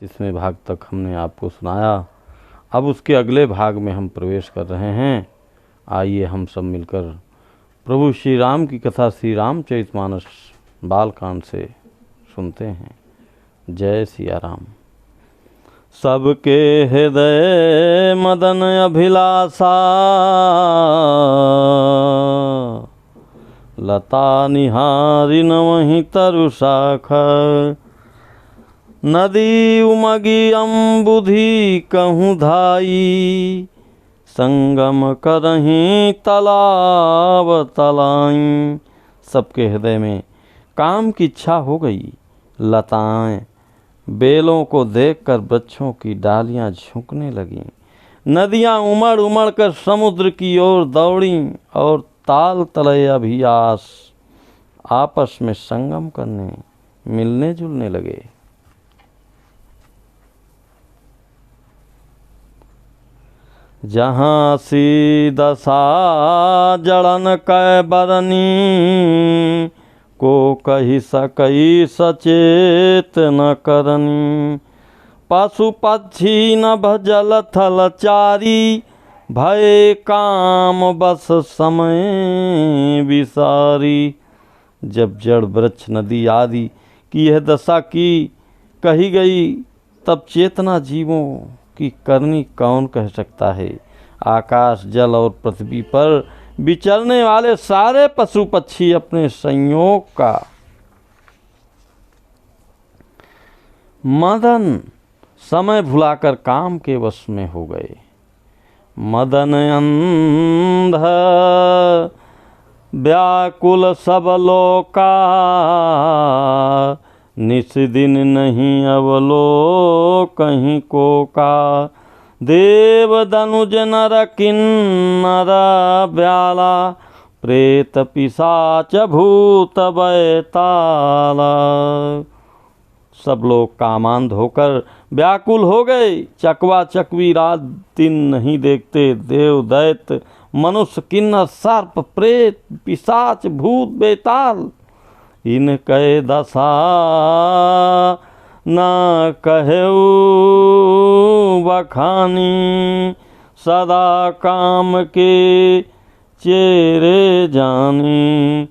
30वें भाग तक हमने आपको सुनाया। अब उसके अगले भाग में हम प्रवेश कर रहे हैं। आइए हम सब मिलकर प्रभु श्री राम की कथा श्री रामचरितमानस बालकांड से सुनते हैं। जय सिया राम। सबके हृदय मदन अभिलाषा, लता निहारी नवहि तरु शाखा। नदी उमगी अम्बुधि कहूँ धाई, संगम करहीं तालाब तलाई। सबके हृदय में काम की इच्छा हो गई। लताएं बेलों को देखकर वृक्षों की डालियां झुकने लगीं। नदियां उमड़ उमड़ कर समुद्र की ओर दौड़ीं और ताल तलय अभियास आपस में संगम करने मिलने जुलने लगे। जहाँ सी दशा जड़न कै बरनी, को कही सकई सचेत न करनी। पशु पक्षी नभ जल थल चारी, भय काम बस समय विसारी। जब जड़ वृक्ष नदी आदि की यह दशा की कही गई, तब चेतना जीवों की करनी कौन कह सकता है। आकाश जल और पृथ्वी पर विचरने वाले सारे पशु पक्षी अपने संयोग का मदन समय भुलाकर काम के वश में हो गए। मदन अंध व्याकुल सब लोका, निस दिन नहीं अवलोकहीं को का। देव दनुज नर किन्नर ब्याला, प्रेत पिशाच भूत बैताला। सब लोग कामांध होकर व्याकुल हो गए। चकवा चकवी रात दिन नहीं देखते। देव दैत्य मनुष्य किन्नर सर्प प्रेत पिशाच भूत बेताल, इन कहे दशा न कहऊ बखानी। सदा काम के चेरे जानी,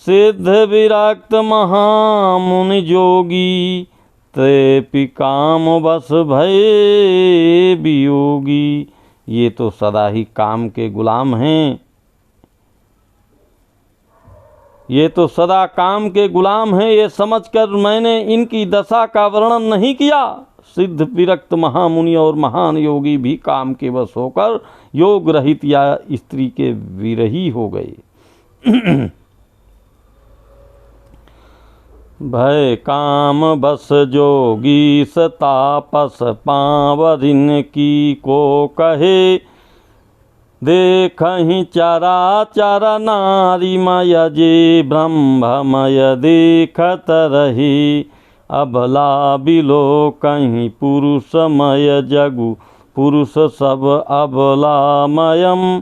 सिद्ध विरक्त महामुनि जोगी। त्रेपि काम बस भये वियोगी। ये तो सदा ही काम के गुलाम हैं। ये तो सदा काम के गुलाम हैं, ये समझकर मैंने इनकी दशा का वर्णन नहीं किया। सिद्ध विरक्त महामुनि और महान योगी भी काम के वश होकर योग रहित या स्त्री के विरही हो गए। भय काम बस जोगी तापस पावरिन की, को कहे देखहीं चराचर नारीमय। जे ब्रह्ममय देखत रही, अबला बिलो कहीं पुरुषमय जगु। पुरुष सब अबलामयम,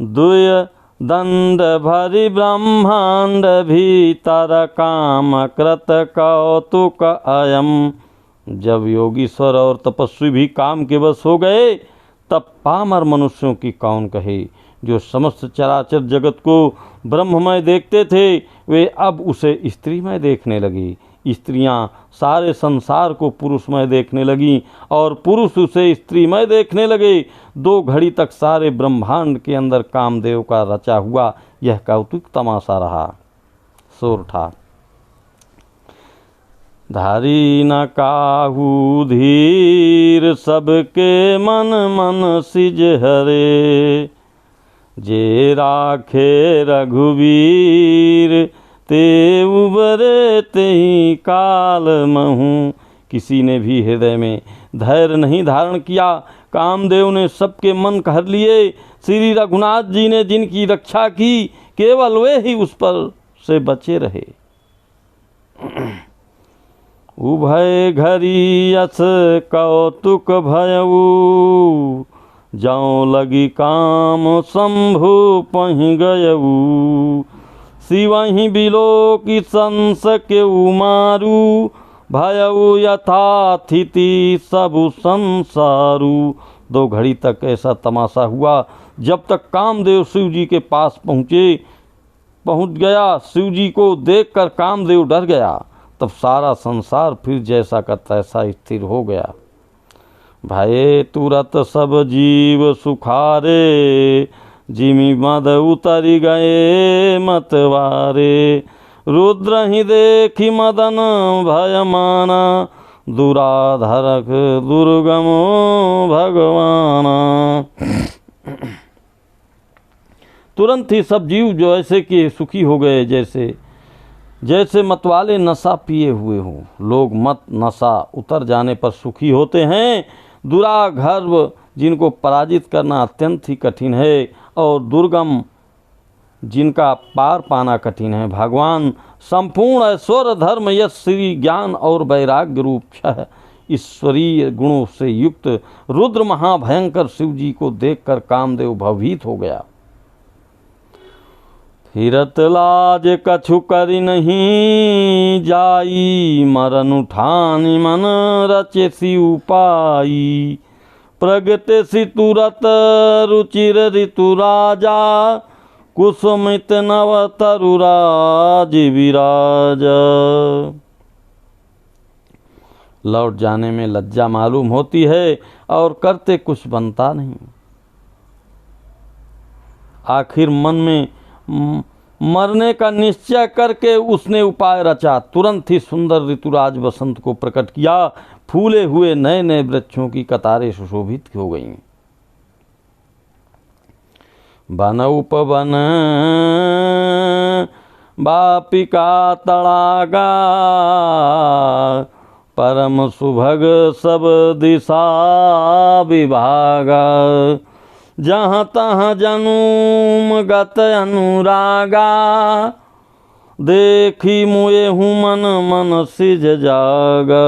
दुय दंड भरि ब्रह्मांड भीतर। काम कृत कौतुक अयम। जब योगीश्वर और तपस्वी भी काम के वश हो गए, तब पामर मनुष्यों की कौन कहे। जो समस्त चराचर जगत को ब्रह्ममय देखते थे, वे अब उसे स्त्रीमय देखने लगी। स्त्रियां सारे संसार को पुरुषमय देखने लगीं और पुरुष उसे स्त्रीमय देखने लगे। 2 घड़ी तक सारे ब्रह्मांड के अंदर कामदेव का रचा हुआ यह कौतुक तमाशा रहा। शोर उठा। धारी न काहू धीर, सबके मन मन सिज हरे। जे राखे रघुवीर, ते उबरे तेहि काल महूँ। किसी ने भी हृदय में धैर्य नहीं धारण किया। कामदेव ने सबके मन हर लिए। श्री रघुनाथ जी ने जिनकी रक्षा की, केवल वे ही उस पर से बचे रहे। उभय घरी यस कौतुक भयऊ, जाऊं लगी काम शंभु पहि गयऊ। शिवहि बिलो की संस के उमारू भयउ यथाथिति सबु संसारू। 2 घड़ी तक ऐसा तमाशा हुआ, जब तक कामदेव शिव जी के पास पहुंच गया। शिव जी को देखकर कामदेव डर गया। तब सारा संसार फिर जैसा का तैसा स्थिर हो गया। भये तुरत सब जीव सुखारे जिमि मद उतरी गए मतवारे। रुद्र ही देखी मदन भयमाना दुराधरक दुर्गमो भगवाना। तुरंत ही सब जीव जो ऐसे कि सुखी हो गए, जैसे मतवाले नशा पिए हुए हों। लोग मत नशा उतर जाने पर सुखी होते हैं। दुरागर्भ जिनको पराजित करना अत्यंत ही कठिन है और दुर्गम जिनका पार पाना कठिन है। भगवान संपूर्ण ऐश्वर्य धर्म यश श्री ज्ञान और वैराग्य रूप छह ईश्वरीय गुणों से युक्त रुद्र महाभयंकर शिव जी को देखकर कामदेव भयभीत हो गया। फिरत लाज कछु करि नहीं जाई मरन उठानी मन रचे सी उपाई। प्रगटे सी तुरत रुचिर ऋतु राजा कुसुमित नव तरुराज विराज। लौट जाने में लज्जा मालूम होती है और करते कुछ बनता नहीं। आखिर मन में मरने का निश्चय करके उसने उपाय रचा। तुरंत ही सुंदर ऋतुराज बसंत को प्रकट किया। फूले हुए नए नए वृक्षों की कतारें सुशोभित हो गईं। वन उपवन बापिका तड़ागा परम सुभग सब दिशा विभागा। जहाँ तहाँ जनुम गत अनुरागा देखी मुए हूँ मन मन सिज जागा।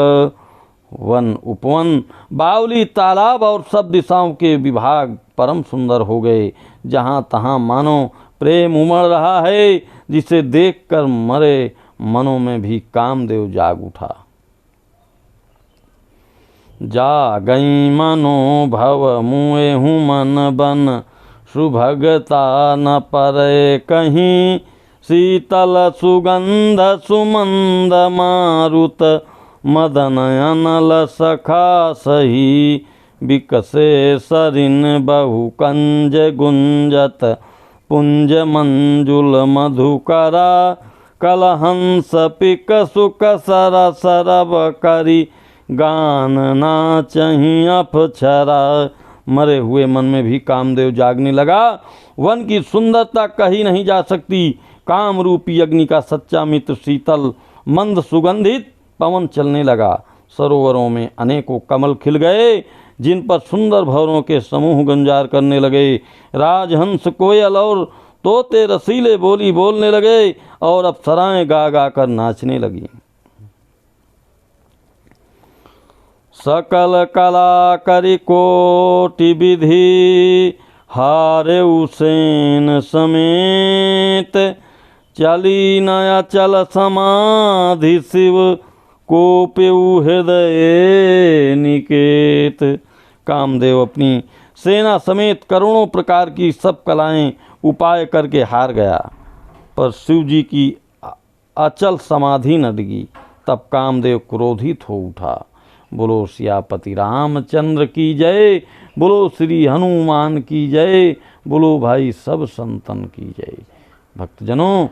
वन उपवन बावली तालाब और सब दिशाओं के विभाग परम सुंदर हो गए। जहाँ तहाँ मानो प्रेम उमड़ रहा है, जिसे देखकर मरे मनों में भी कामदेव जाग उठा। जा गई मनो भव मुए हूँ मन बन सुभगता न परे कहीं। शीतल सुगंध सुमंद मारुत मदन अनल सखा सही। विकसे सरिन बहु कंज गुंजत पुंज मंजुल मधुकरा। कलहंस पिक सुख सर सरब करी गान नाचहि अफछरा। मरे हुए मन में भी कामदेव जागने लगा। वन की सुंदरता कही नहीं जा सकती। काम रूपी अग्नि का सच्चा मित्र शीतल मंद सुगंधित पवन चलने लगा। सरोवरों में अनेकों कमल खिल गए, जिन पर सुंदर भंवरों के समूह गुंजार करने लगे। राजहंस कोयल और तोते रसीले बोली बोलने लगे और अप्सराएं गा गा कर नाचने लगी। सकल कला करि कोटि विधि हारे उसेन समेत। चली नया चल समाधि शिव कोपेउ हृदय निकेत। कामदेव अपनी सेना समेत करोड़ों प्रकार की सब कलाएं उपाय करके हार गया, पर शिव जी की अचल समाधि न डिगी। तब कामदेव क्रोधित हो उठा। बोलो सियापति रामचंद्र की जय। बोलो श्री हनुमान की जय। बोलो भाई सब संतन की जय। भक्तजनों,